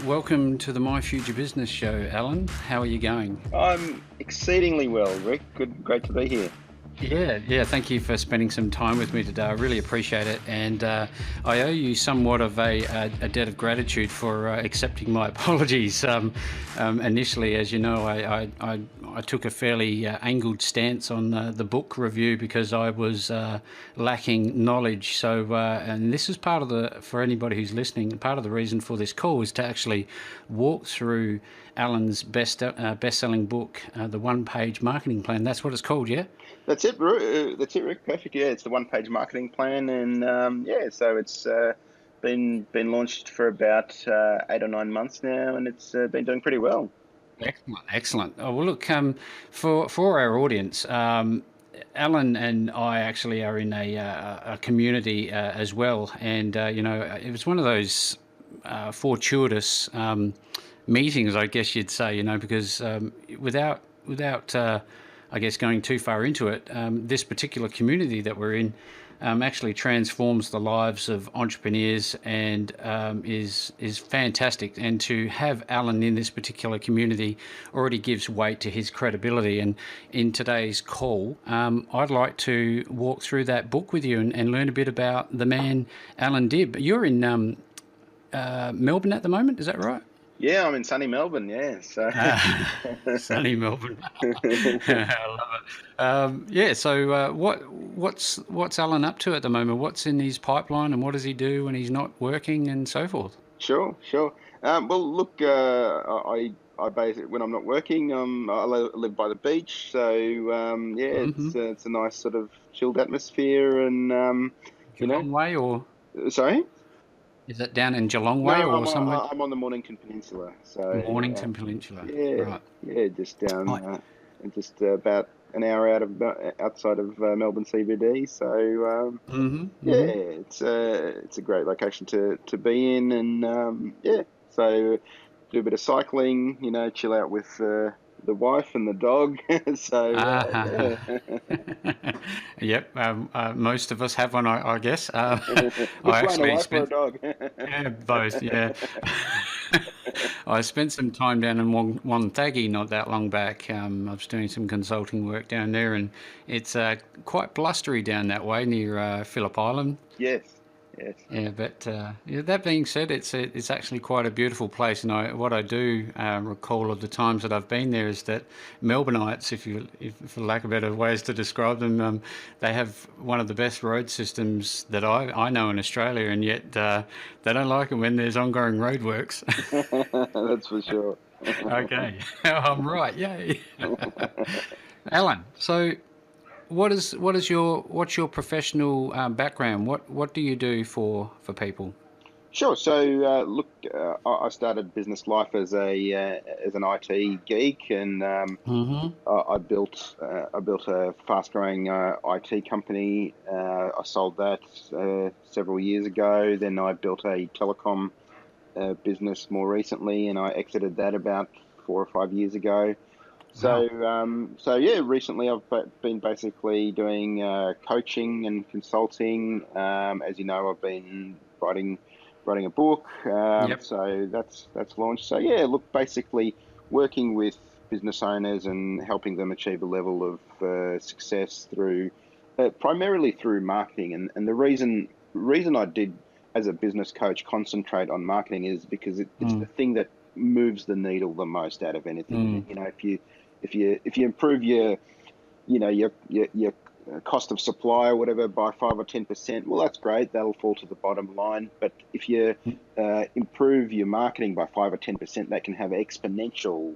Welcome to the My Future Business Show, Alan. How are you going? I'm exceedingly well, Rick. Great to be here. Yeah. Thank you for spending some time with me today. I really appreciate it, and I owe you somewhat of a debt of gratitude for accepting my apologies. Initially, as you know, I took a fairly angled stance on the book review because I was lacking knowledge. So, and this is part of for anybody who's listening, part of the reason for this call is to actually walk through Alan's best-selling book, the one-page marketing plan. That's what it's called, yeah? That's it, Rick. Perfect. Yeah, it's the one-page marketing plan, and so it's been launched for about 8 or 9 months now, and it's been doing pretty well. Excellent. Oh, well, look, for our audience, Alan and I actually are in a community as well, and it was one of those fortuitous meetings, I guess you'd say, because without I guess going too far into it, this particular community that we're in actually transforms the lives of entrepreneurs and is fantastic. And to have Alan in this particular community already gives weight to his credibility. And in today's call, I'd like to walk through that book with you and learn a bit about the man, Allan Dib. You're in Melbourne at the moment, is that right? Yeah, I'm in sunny Melbourne. Yeah, so sunny Melbourne. I love it. So what's Alan up to at the moment? What's in his pipeline, and what does he do when he's not working, and so forth? Sure. Well, look, I basically when I'm not working, I live by the beach, so it's a nice sort of chilled atmosphere, and Geelong Way, or sorry. is it down in Geelong No, Way or somewhere? I'm on the Mornington Peninsula. So Mornington Peninsula. yeah, Right. yeah, just down, Right. just about an hour outside of Melbourne CBD. So it's a great location to be in, and so do a bit of cycling, chill out with the wife and the dog. So Yep. Most of us have one, I guess. I Which one, a actually wife or a spent dog? both. Yeah. I spent some time down in Wonthaggi not that long back. I was doing some consulting work down there, and it's quite blustery down that way near Phillip Island. Yes. Yeah, but that being said, it's actually quite a beautiful place, and what I do recall of the times that I've been there is that Melbourneites, if for lack of better ways to describe them, they have one of the best road systems that I know in Australia, and yet they don't like it when there's ongoing roadworks. That's for sure. Okay, I'm right. Yay, Alan. So what's your professional background? What do you do for people? Sure. So, look, I started business life as as an IT geek, and Mm-hmm. I built a fast growing IT company. I sold that several years ago. Then I built a telecom business more recently, and I exited that about 4 or 5 years ago. Wow. So yeah, recently I've been basically doing coaching and consulting. As you know, I've been writing a book. Yep. So that's launched. So yeah, look, basically working with business owners and helping them achieve a level of success through primarily through marketing. And the reason I did as a business coach concentrate on marketing is because it's the thing that moves the needle the most out of anything. Mm. If you improve your cost of supply or whatever by 5 or 10%, well, that's great. That'll fall to the bottom line. But if you improve your marketing by 5 or 10%, that can have exponential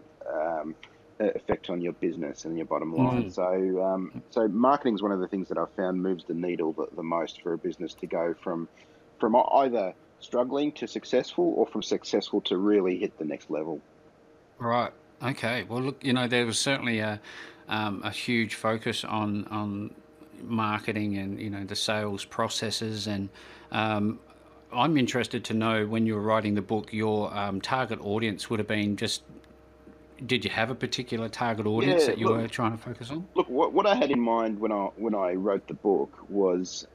effect on your business and your bottom line. So marketing is one of the things that I've found moves the needle the most for a business to go from either struggling to successful or from successful to really hit the next level. Right. Okay. Well, look, there was certainly a huge focus on marketing and the sales processes, and I'm interested to know, when you were writing the book, your target audience would have been just. Did you have a particular target audience Yeah, that you were trying to focus on? look, what I had in mind when I wrote the book was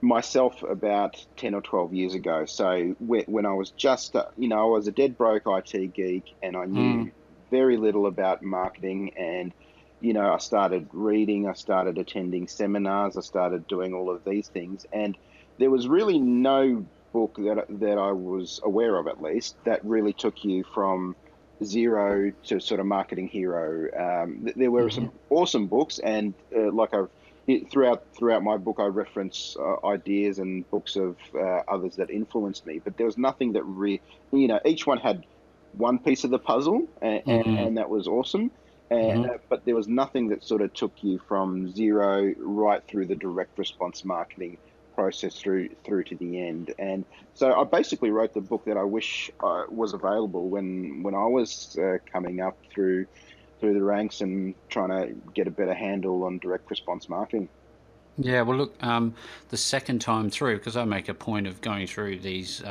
myself about 10 or 12 years ago. So when I was just, I was a dead broke IT geek and I Mm. knew very little about marketing. And, I started reading, I started attending seminars, I started doing all of these things. And there was really no book that I was aware of, at least, that really took you from zero to sort of marketing hero. There were Hmm. some awesome books, and like throughout my book, I reference ideas and books of others that influenced me. But there was nothing that each one had one piece of the puzzle, Hmm. and that was awesome. Hmm. But there was nothing that sort of took you from zero right through the direct response marketing process through to the end. And so I basically wrote the book that I wish was available when I was coming up through the ranks and trying to get a better handle on direct response marketing. Yeah, well, look, the second time through, because I make a point of going through these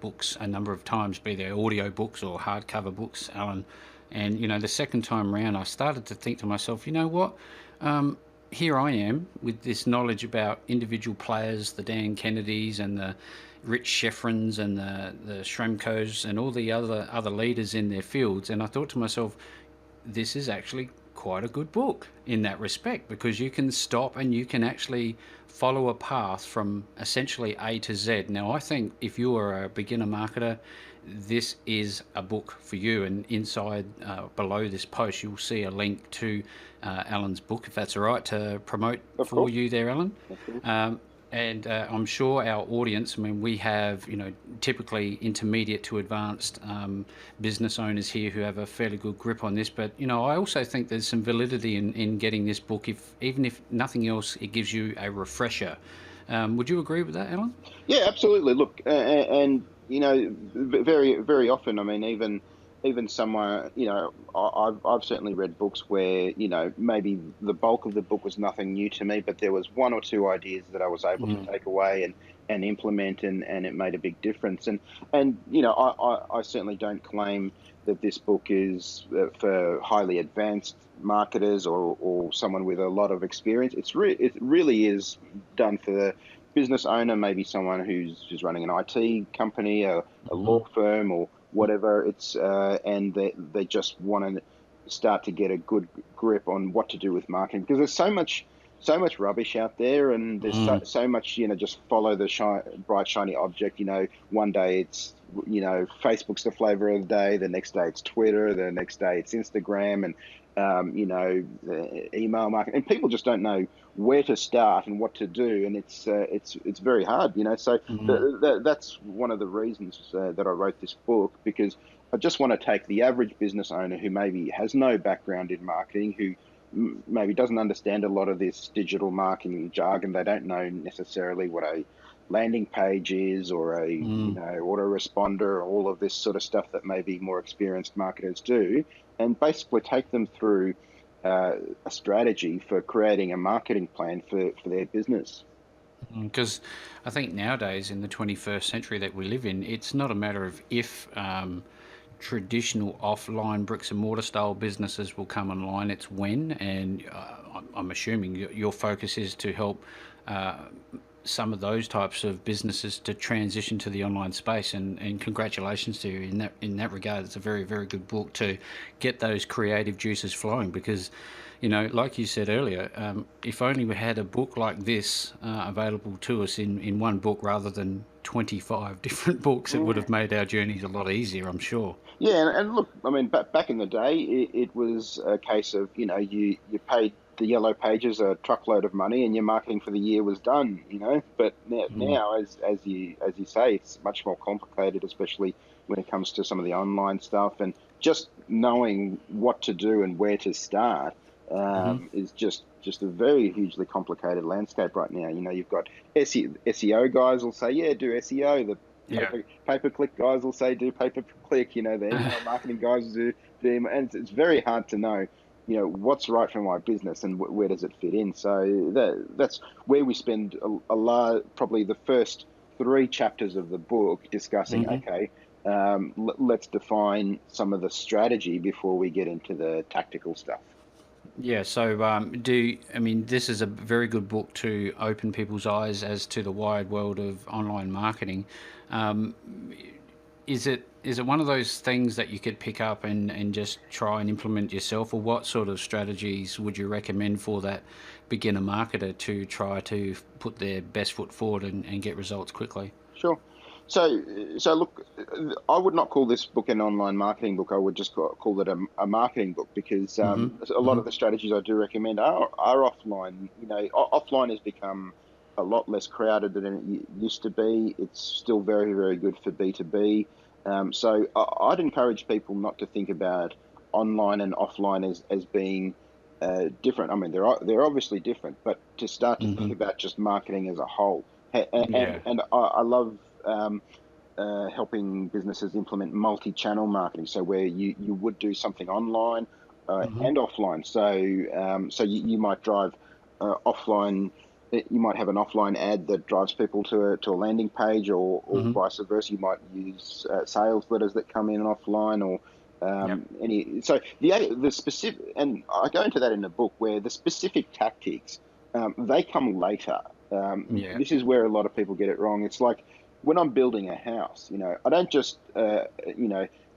books a number of times, be they audio books or hardcover books, Alan, and the second time round, I started to think to myself, you know what, here I am with this knowledge about individual players, the Dan Kennedys and the Rich Sheffrins and the Shremkos and all the other leaders in their fields, and I thought to myself, this is actually quite a good book in that respect, because you can stop and you can actually follow a path from essentially A to Z. Now, I think if you are a beginner marketer, this is a book for you. And inside, below this post, you'll see a link to Alan's book, if that's all right, to promote Of for course, you there, Alan. of course. And I'm sure our audience, I mean, we have, typically intermediate to advanced business owners here who have a fairly good grip on this. But, I also think there's some validity in getting this book, even if nothing else, it gives you a refresher. Would you agree with that, Alan? Yeah, absolutely. Look, and very very often, I mean, even somewhere, I've certainly read books where maybe the bulk of the book was nothing new to me, but there was one or two ideas that I was able to Mm. take away and implement, and it made a big difference. And I certainly don't claim that this book is for highly advanced marketers or someone with a lot of experience. It really is done for the business owner, maybe someone who's running an IT company, a law Hmm. firm, or whatever. It's and they just want to start to get a good grip on what to do with marketing, because there's so much rubbish out there, and there's so, Mm. so much, just follow the bright shiny object. One day it's Facebook's the flavor of the day, the next day it's Twitter, the next day it's Instagram, and the email marketing, and people just don't know where to start and what to do, and it's very hard. So Mm. that's one of the reasons that I wrote this book, because I just want to take the average business owner who maybe has no background in marketing, who maybe doesn't understand a lot of this digital marketing jargon. They don't know necessarily what a landing page is, or a Mm. autoresponder, or all of this sort of stuff that maybe more experienced marketers do, and basically take them through a strategy for creating a marketing plan for their business. Because I think nowadays, in the 21st century that we live in, it's not a matter of if traditional offline bricks and mortar style businesses will come online, it's when. And I'm assuming your focus is to help some of those types of businesses to transition to the online space. And congratulations to you in that regard. It's a very, very good book to get those creative juices flowing, because like you said earlier, if only we had a book like this available to us in one book rather than 25 different books, it would Yeah. have made our journeys a lot easier, I'm sure. Yeah, and look, I mean, back in the day, it was a case of you paid the yellow pages a truckload of money, and your marketing for the year was done. But Mm. now, as you say, it's much more complicated, especially when it comes to some of the online stuff, and just knowing what to do and where to start Hmm. is just a very hugely complicated landscape right now. You've got SEO guys will say, yeah, do SEO. The Yeah. pay per click guys will say do pay per click. The email marketing guys do email, and it's very hard to know what's right for my business and where does it fit in. So that's where we spend a lot, probably the first three chapters of the book discussing, Hmm. okay, let's define some of the strategy before we get into the tactical stuff. Yeah, so this is a very good book to open people's eyes as to the wide world of online marketing. Um, is it one of those things that you could pick up and just try and implement yourself, or what sort of strategies would you recommend for that beginner marketer to try to put their best foot forward and get results quickly? Sure. So look, I would not call this book an online marketing book. I would just call it a marketing book, because Hmm. a lot Hmm. of the strategies I do recommend are offline. Offline has become a lot less crowded than it used to be. It's still very, very good for B2B. So I'd encourage people not to think about online and offline as being different. I mean, they're obviously different, but to start to think Hmm. about just marketing as a whole. And Yeah. and I love helping businesses implement multi-channel marketing. So where you would do something online Hmm. and offline. So you might drive offline. You might have an offline ad that drives people to a landing page, or Hmm. vice versa. You might use sales letters that come in offline, or Yep. any. So the specific, and I go into that in the book, where the specific tactics they come later. Yeah. This is where a lot of people get it wrong. It's like when I'm building a house, I don't just,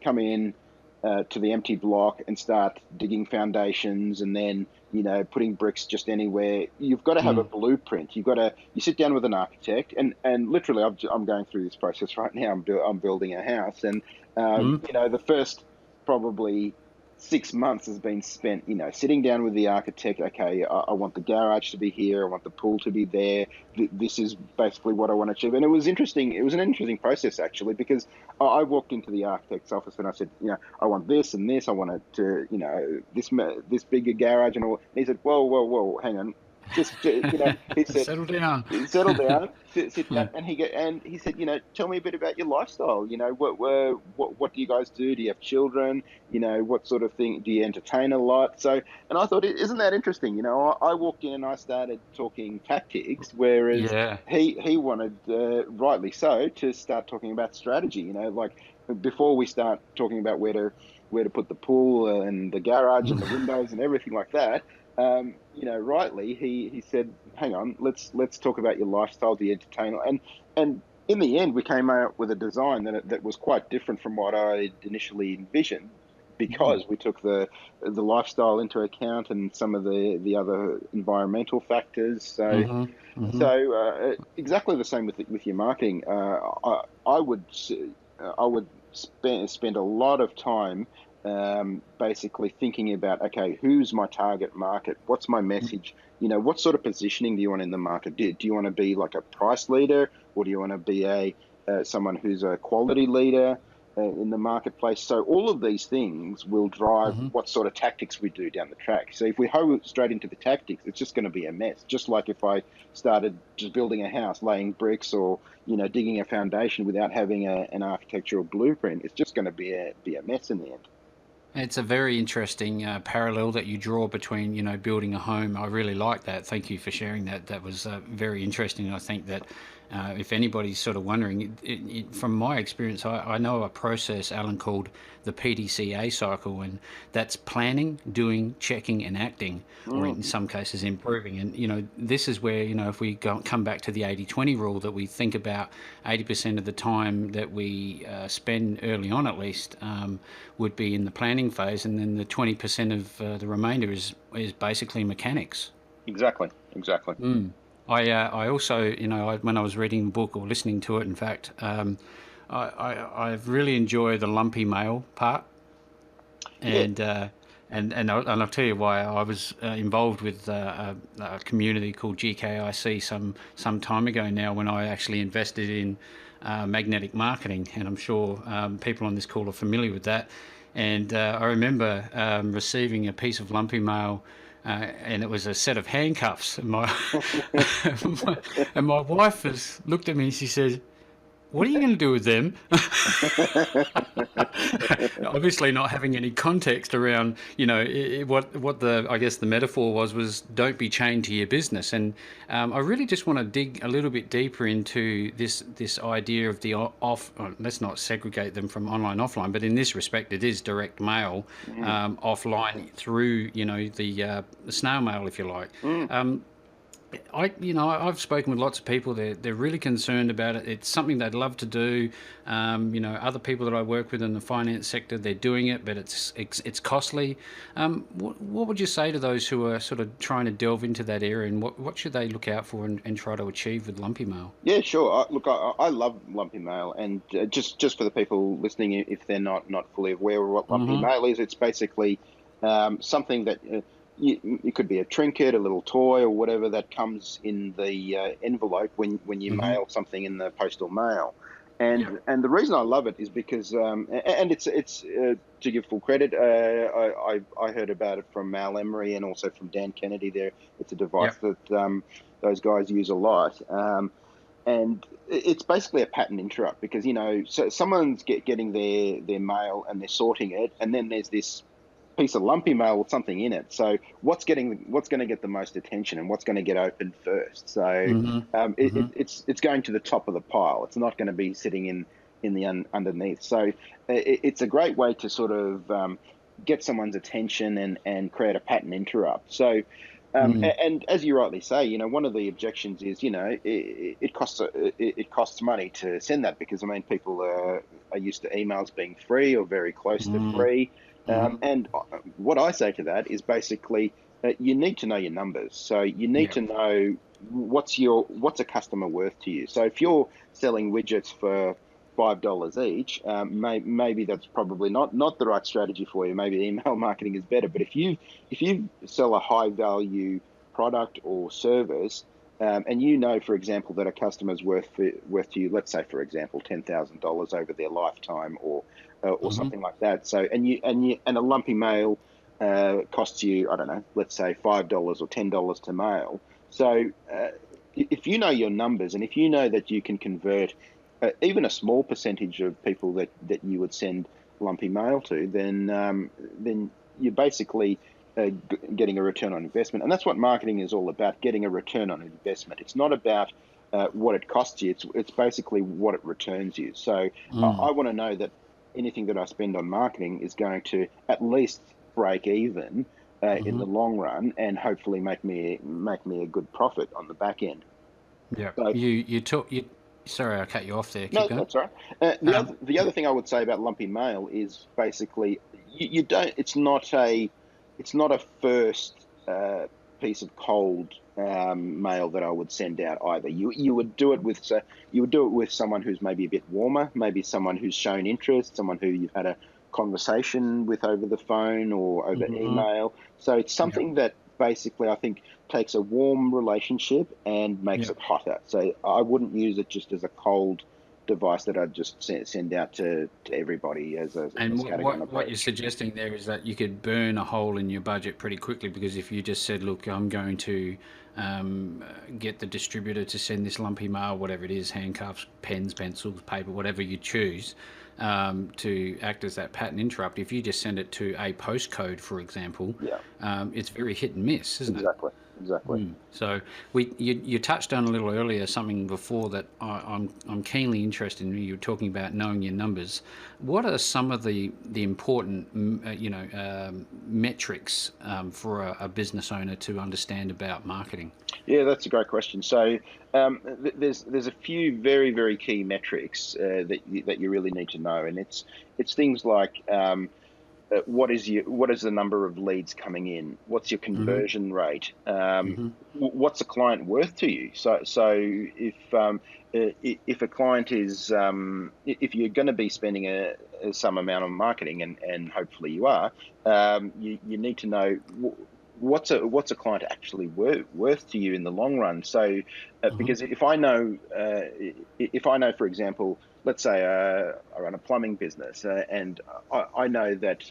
come in to the empty block and start digging foundations and then, putting bricks just anywhere. You've got to have a Mm. blueprint. You sit down with an architect, and literally, I'm going through this process right now. I'm building a house, and Mm. the first probably 6 months has been spent, sitting down with the architect. Okay, I want the garage to be here. I want the pool to be there. This is basically what I want to achieve. And it was interesting. It was an interesting process, actually, because I walked into the architect's office and I said, I want this and this. I want it to, this bigger garage and all. And he said, whoa, whoa, whoa, hang on. He said, Settle down. settle down, sit Yeah. down. And he said, tell me a bit about your lifestyle. What do you guys do? Do you have children? What sort of thing do you entertain a lot? So, and I thought, isn't that interesting? I walked in and I started talking tactics, whereas Yeah. he wanted, rightly so, to start talking about strategy. Like before we start talking about where to put the pool and the garage and the windows and everything like that. Rightly, he said, "Hang on, let's talk about your lifestyle, the entertainer." And in the end, we came out with a design that was quite different from what I initially envisioned, Mm. because we took the lifestyle into account and some of the other environmental factors. So Hmm. Hmm. so exactly the same with your marketing. I would spend a lot of time basically thinking about, okay, who's my target market? What's my message? What sort of positioning do you want in the market? Do you want to be like a price leader, or do you want to be a someone who's a quality leader in the marketplace? So all of these things will drive Hmm. what sort of tactics we do down the track. So if we hoe straight into the tactics, it's just going to be a mess. Just like if I started just building a house, laying bricks, or digging a foundation without having an architectural blueprint, it's just going to be a mess in the end. It's a very interesting parallel that you draw between, building a home. I really like that. Thank you for sharing that. That was very interesting. I think that if anybody's sort of wondering, from my experience, I know a process, Alan, called the PDCA cycle, and that's planning, doing, checking, and acting, or Mm, in some cases, improving. And, this is where, if we come back to the 80-20 rule, that we think about 80% of the time that we spend early on, at least, would be in the planning phase, and then the 20% of the remainder is basically mechanics. exactly, exactly. I also, when I was reading the book or listening to it, in fact, I really enjoy the lumpy mail part, Yeah. and I'll tell you why. I was involved with a community called GKIC some time ago now, when I actually invested in magnetic marketing, and I'm sure people on this call are familiar with that. And I remember receiving a piece of lumpy mail, and it was a set of handcuffs. And my and my wife has looked at me and she said, What are you going to do with them? Obviously, not having any context around, what the I guess the metaphor was don't be chained to your business. And I really just want to dig a little bit deeper into this idea of the off. Let's not segregate them from online offline, but in this respect, it is direct mail, Mm, offline through the snail mail, if you like. mm. I've spoken with lots of people. They're really concerned about it. It's something they'd love to do. Other people that I work with in the finance sector, they're doing it, but it's costly. What would you say to those who are sort of trying to delve into that area, and what should they look out for and try to achieve with lumpy mail? Yeah, sure. Look, I love lumpy mail, and just for the people listening, if they're not fully aware of what lumpy Mm-hmm. mail is, it's basically something that it could be a trinket, a little toy, or whatever that comes in the envelope when you Mm-hmm. mail something in the postal mail. Yeah. And the reason I love it is because and it's to give full credit, I heard about it from Mal Emery and also from Dan Kennedy. There, it's a device Yep. that those guys use a lot. And it's basically a pattern interrupt because so someone's getting their mail and they're sorting it, and then there's this piece of lumpy mail with something in it. So what's going to get the most attention and what's going to get opened first? So Mm-hmm. Mm-hmm. it's going to the top of the pile. It's not going to be sitting in the underneath. So it's a great way to sort of get someone's attention and create a pattern interrupt. So Mm. and as you rightly say, one of the objections is, it costs money to send that because I mean people are used to emails being free or very close to Mm. free. Mm-hmm. And what I say to that is basically you need to know your numbers. So you need Yep. to know what's a customer worth to you. So if you're selling widgets for $5 each, maybe that's probably not the right strategy for you. Maybe email marketing is better. But if you sell a high value product or service, and for example, that a customer's worth to you, let's say, for example, $10,000 over their lifetime, or Mm-hmm. something like that. So and a lumpy mail costs you, I don't know, let's say $5 or $10 to mail. So if you know your numbers and if you know that you can convert even a small percentage of people that you would send lumpy mail to, then you're basically getting a return on investment, and that's what marketing is all about: getting a return on investment. It's not about what it costs you; it's basically what it returns you. So I Mm. want to know that anything that I spend on marketing is going to at least break even in Mm-hmm. the long run, and hopefully make me a good profit on the back end. Yeah. So You took you. Sorry, I cut you off there. Keep no, going. that's all right. Um, The other thing I would say about lumpy mail is basically you don't. It's not a first piece of cold mail that I would send out either. You would do it with someone who's maybe a bit warmer, maybe someone who's shown interest, someone who you've had a conversation with over the phone or over mhm. email. So it's Yeah. something that basically I think takes a warm relationship and makes Yeah. it hotter. So I wouldn't use it just as a cold device that I'd just send out to everybody as a And scattergun what you're approach. suggesting there is that you could burn a hole in your budget pretty quickly because if you just said, "Look, I'm going to get the distributor to send this lumpy mail, whatever it is, handcuffs, pens, pencils, paper, whatever you choose, to act as that pattern interrupt." If you just send it to a postcode, for example, Yeah, it's very hit and miss, isn't it? exactly, exactly. So you touched on a little earlier something before that I'm keenly interested in. You were talking about knowing your numbers. What are some of the important metrics for a business owner to understand about marketing? Yeah, that's a great question. So there's a few very very key metrics that you really need to know, and it's things like what is the number of leads coming in? What's your Hmm. conversion rate? Hmm. What's a client worth to you? So if a client is if you're going to be spending some amount on marketing, and hopefully you are, you need to know what's a client actually worth to you in the long run. So Hmm. because if I know, for example, let's say I run a plumbing business, and I know that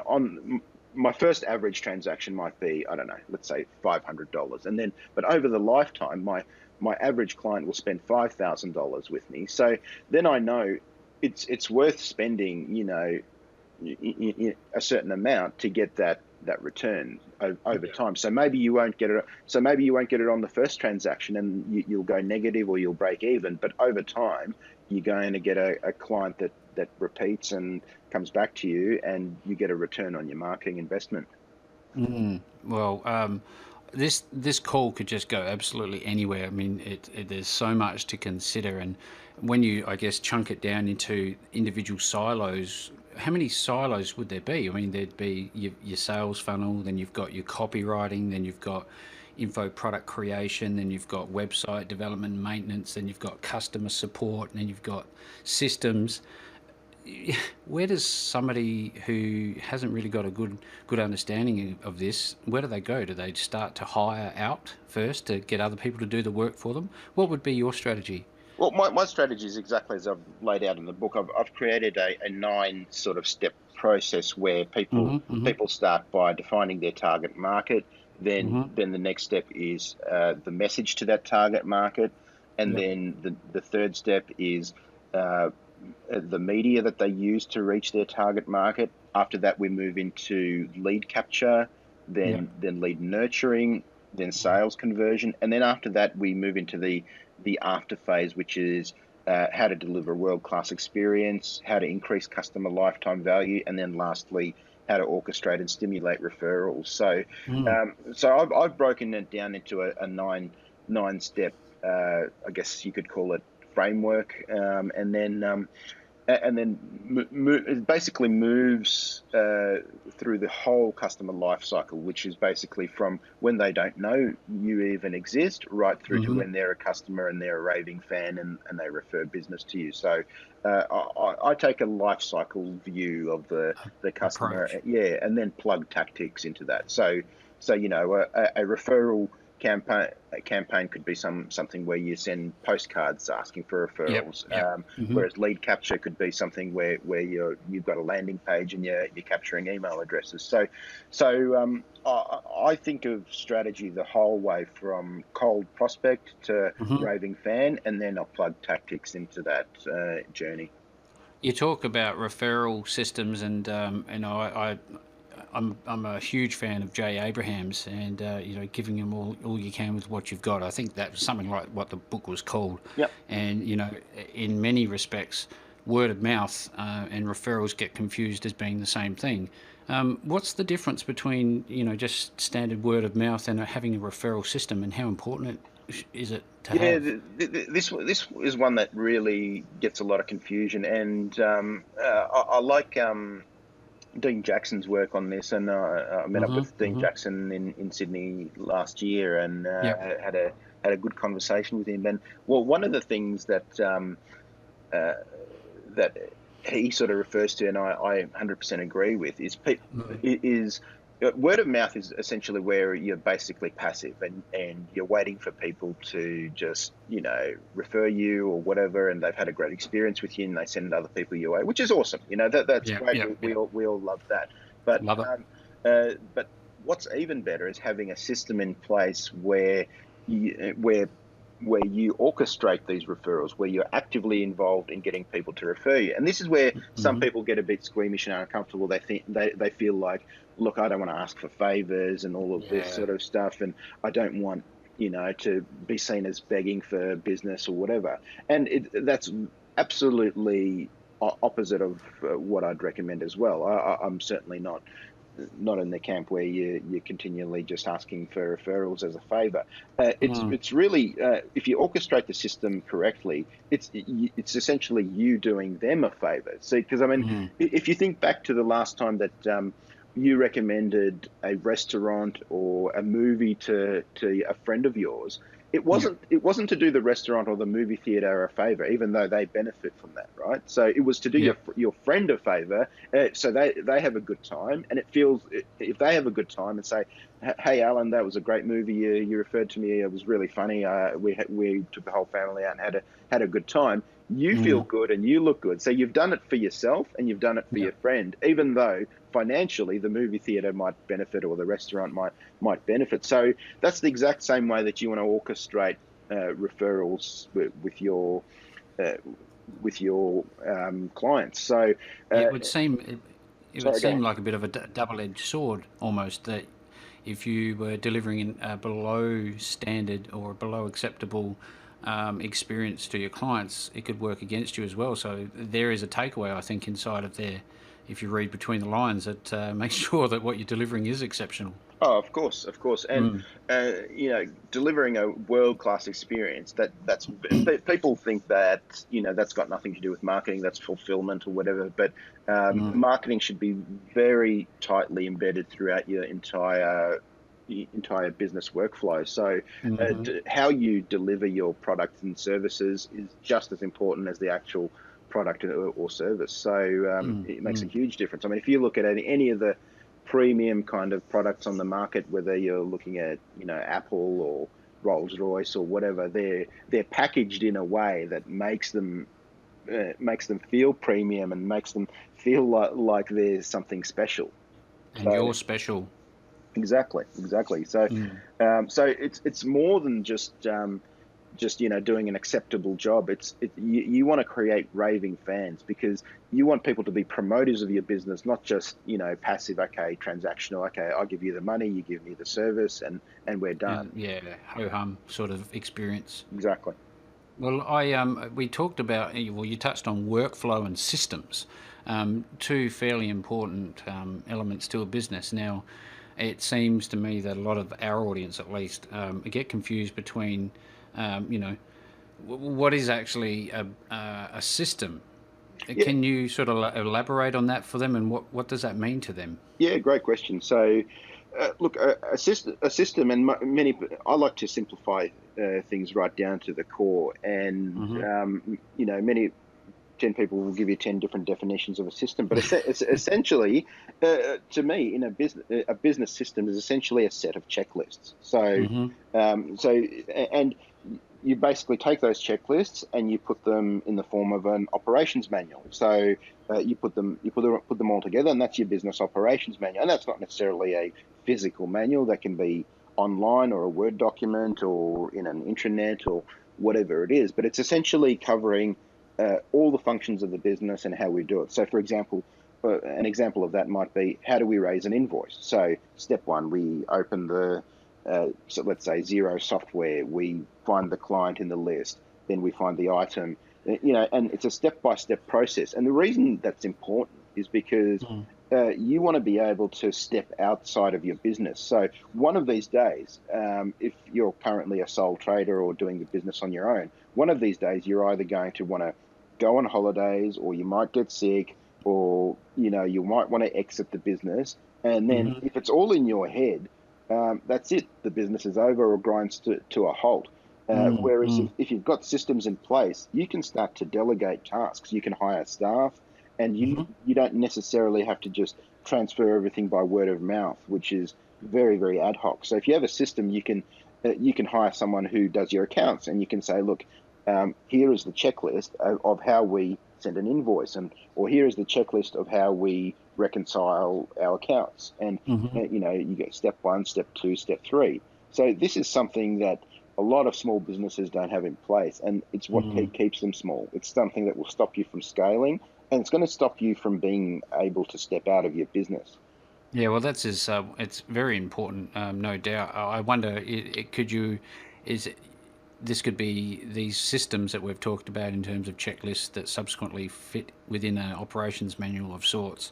on my first average transaction might be, I don't know, let's say $500, and then but over the lifetime, my average client will spend $5,000 with me. So then I know it's worth spending, a certain amount to get that return over time. So maybe you won't get it. So maybe you won't get it on the first transaction, and you'll go negative or you'll break even. But over time, you're going to get a client that repeats and comes back to you, and you get a return on your marketing investment. Well, this call could just go absolutely anywhere. I mean, there's so much to consider, and when you, I guess, chunk it down into individual silos, how many silos would there be? I mean, there'd be your sales funnel, then you've got your copywriting, then you've got info product creation, then you've got website development and maintenance, then you've got customer support, and then you've got systems. Where does somebody who hasn't really got a good understanding of this, where do they go? Do they start to hire out first to get other people to do the work for them? What would be your strategy? Well, my strategy is exactly as I've laid out in the book. I've created a 9 sort of step process where people start by defining their target market. Then the next step is the message to that target market, and then the third step is the media that they use to reach their target market. After that, we move into lead capture, then lead nurturing, then sales conversion, and then after that, we move into the after phase, which is how to deliver a world-class experience, how to increase customer lifetime value, and then lastly, how to orchestrate and stimulate referrals. So, I've broken it down into a nine step, I guess you could call it, framework, and then it basically moves through the whole customer life cycle, which is basically from when they don't know you even exist right through to when they're a customer and they're a raving fan and they refer business to you. So I take a life cycle view of the customer, Approach. and then plug tactics into that. So a referral campaign could be something where you send postcards asking for referrals. Whereas lead capture could be something where you've got a landing page and you're capturing email addresses. So I think of strategy the whole way from cold prospect to raving fan, and then I'll plug tactics into that journey. You talk about referral systems, and I'm a huge fan of Jay Abrahams, and giving them all you can with what you've got. I think that was something like what the book was called. Yep. And in many respects, word of mouth and referrals get confused as being the same thing. What's the difference between just standard word of mouth and having a referral system, and how important is it to have? This is one that really gets a lot of confusion, and I like Dean Jackson's work on this, and I met up with Dean Jackson in Sydney last year, and had a good conversation with him. And well, one of the things that that he sort of refers to, and I 100% agree with, is word of mouth is essentially where you're basically passive and you're waiting for people to just, refer you or whatever, and they've had a great experience with you and they send other people your way, which is awesome. That's great. We all love that. But Love it. But what's even better is having a system in place where you orchestrate these referrals, where you're actively involved in getting people to refer you. And this is where some people get a bit squeamish and uncomfortable. They feel like, look, I don't want to ask for favors and all of this sort of stuff, and I don't want to be seen as begging for business or whatever. And that's absolutely opposite of what I'd recommend as well. I'm certainly not in the camp where you're continually just asking for referrals as a favor. It's really, if you orchestrate the system correctly, it's essentially you doing them a favor. See, because if you think back to the last time that you recommended a restaurant or a movie to a friend of yours, it wasn't to do the restaurant or the movie theater a favor, even though they benefit from that, right? So it was to do your friend a favor, so they have a good time, and it feels, if they have a good time and say, hey Alan, that was a great movie, you referred to me, it was really funny, we took the whole family out and had a good time, you feel good and you look good. So you've done it for yourself and you've done it for your friend, even though financially the movie theater might benefit or the restaurant might benefit. So that's the exact same way that you want to orchestrate referrals uh, with your clients. So, It would seem it would sorry, go seem on. like a bit of a double-edged sword almost, that if you were delivering a below standard or below acceptable experience to your clients, it could work against you as well. So there is a takeaway, I think, inside of there. If you read between the lines, that makes sure that what you're delivering is exceptional. Oh, of course, and Mm. delivering a world-class experience. That's people think that that's got nothing to do with marketing. That's fulfillment or whatever. But Mm. marketing should be very tightly embedded throughout your entire business workflow. So, Hmm. how you deliver your products and services is just as important as the actual product or service. So, Mm. it makes a Mm. huge difference. I mean, if you look at any of the premium kind of products on the market, whether you're looking at Apple or Rolls Royce or whatever, they're packaged in a way that makes them feel premium and makes them feel like there's something special. And So you're special. exactly. So Mm. so it's more than just doing an acceptable job. You want to create raving fans, because you want people to be promoters of your business, not just passive. Okay, transactional. Okay, I'll give you the money, you give me the service, and we're done. And yeah, ho hum sort of experience. Exactly. Well, we talked about, well, you touched on workflow and systems, two fairly important elements to a business. Now, it seems to me that a lot of our audience, at least, get confused between, you know, what is actually a system. Yeah, Can you sort of elaborate on that for them, and what does that mean to them? yeah, great question. So, look, a system, and many. I like to simplify things right down to the core, and Hmm. many 10 people will give you 10 different definitions of a system, but essentially, to me, in a business system is essentially a set of checklists. So, Hmm. and you basically take those checklists and you put them in the form of an operations manual. So put them all together, and that's your business operations manual. And that's not necessarily a physical manual. That can be online or a Word document or in an intranet or whatever it is. But it's essentially covering all the functions of the business and how we do it. So, for example, an example of that might be, how do we raise an invoice? So, step one, we open so let's say Zero Software. We find the client in the list, then we find the item, and it's a step-by-step process. And the reason that's important is because you want to be able to step outside of your business. So one of these days, if you're currently a sole trader or doing the business on your own, one of these days you're either going to want to go on holidays, or you might get sick, or you might want to exit the business. And then Hmm. if it's all in your head, that's it. The business is over or grinds to a halt. Whereas Mm. if you've got systems in place, you can start to delegate tasks. You can hire staff, and Hmm. you don't necessarily have to just transfer everything by word of mouth, which is very, very ad hoc. So if you have a system, you can hire someone who does your accounts, and you can say, look, here is the checklist of how we send an invoice, or here is the checklist of how we reconcile our accounts. And Hmm. you get step one, step two, step three. So this is something that a lot of small businesses don't have in place, and it's what Mm. keeps them small. It's something that will stop you from scaling, and it's going to stop you from being able to step out of your business. Yeah, well, it's very important, no doubt. I wonder, could you, is it, this could be these systems that we've talked about in terms of checklists that subsequently fit within an operations manual of sorts.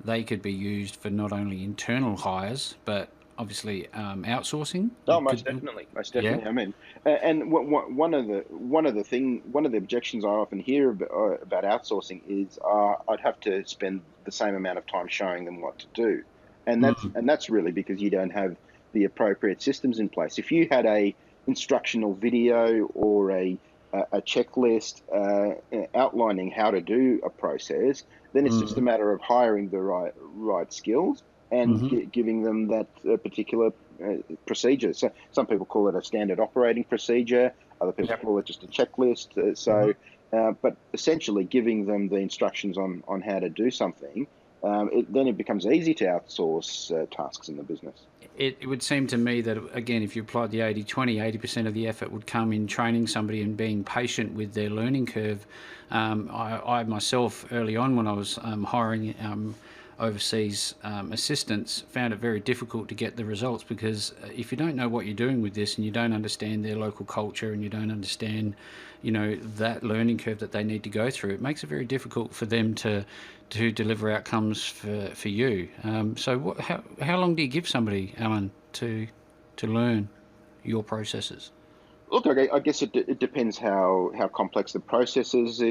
They could be used for not only internal hires, but obviously outsourcing. Oh, It could, most yeah. definitely. I mean, and one of the objections I often hear about outsourcing is, I'd have to spend the same amount of time showing them what to do, Mm. and that's really because you don't have the appropriate systems in place. If you had a instructional video or a checklist outlining how to do a process, then it's just a Mm. matter of hiring the right skills and Hmm. giving them that particular procedure. So some people call it a standard operating procedure. Other people Yep. call it just a checklist. Hmm. But essentially giving them the instructions on how to do something, then it becomes easy to outsource tasks in the business. It would seem to me that, again, if you applied the 80-20, 80% of the effort would come in training somebody and being patient with their learning curve. I myself, early on when I was hiring overseas assistants, found it very difficult to get the results, because if you don't know what you're doing with this and you don't understand their local culture and you don't understand, that learning curve that they need to go through, it makes it very difficult for them to deliver outcomes for you. So how long do you give somebody, Allan, to learn your processes? Look, I guess it depends how complex the processes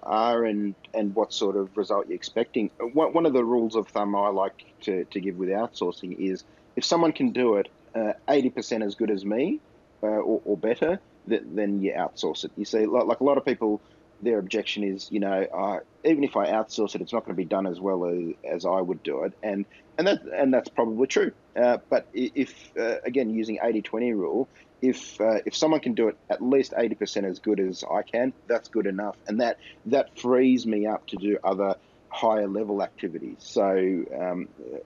are and what sort of result you're expecting. One of the rules of thumb I like to give with outsourcing is, if someone can do it 80% as good as me or better, then you outsource it. You see, like a lot of people, their objection is, even if I outsource it, it's not going to be done as well as I would do it, and that's probably true. But if again, using 80-20 rule, if someone can do it at least 80% as good as I can, that's good enough, and that frees me up to do other higher level activities. So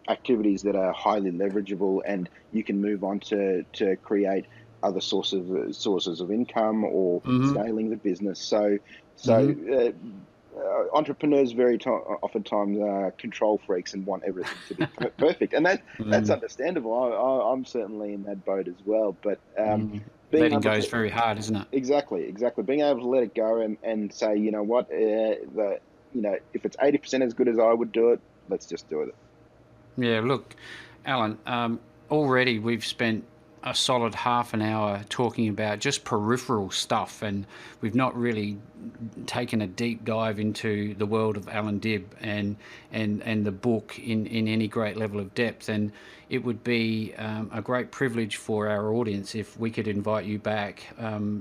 activities that are highly leverageable, and you can move on to create other sources of income or scaling the business. So entrepreneurs oftentimes are control freaks and want everything to be perfect, and that's understandable. I'm certainly in that boat as well. But letting go is very hard, isn't it? Exactly. Being able to let it go and say, you know what, if it's 80% as good as I would do it, let's just do it. Yeah. Look, Allan, already we've spent a solid half an hour talking about just peripheral stuff, and we've not really taken a deep dive into the world of Allan Dib and the book in any great level of depth. And it would be a great privilege for our audience if we could invite you back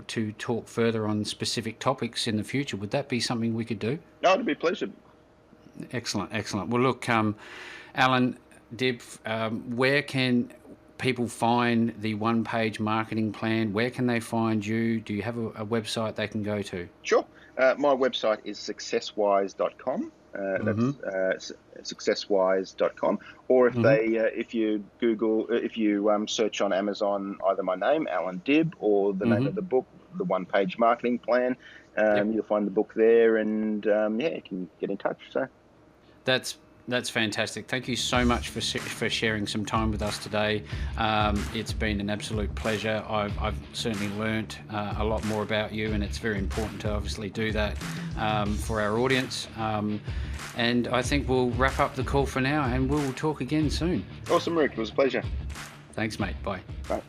to talk further on specific topics in the future. Would that be something we could do? No, it'd be a pleasure. Excellent. Well, look, Allan Dib, where can people find the one-page marketing plan? Where can they find you? Do you have a website they can go to? Sure. My website is successwise.com. That's successwise.com. Or if you Google, if you search on Amazon, either my name, Allan Dib, or the name of the book, The One-Page Marketing Plan, you'll find the book there, and you can get in touch. So That's fantastic. Thank you so much for sharing some time with us today. It's been an absolute pleasure. I've certainly learnt a lot more about you, and it's very important to obviously do that for our audience. And I think we'll wrap up the call for now, and we'll talk again soon. Awesome, Rick. It was a pleasure. Thanks, mate. Bye. Bye.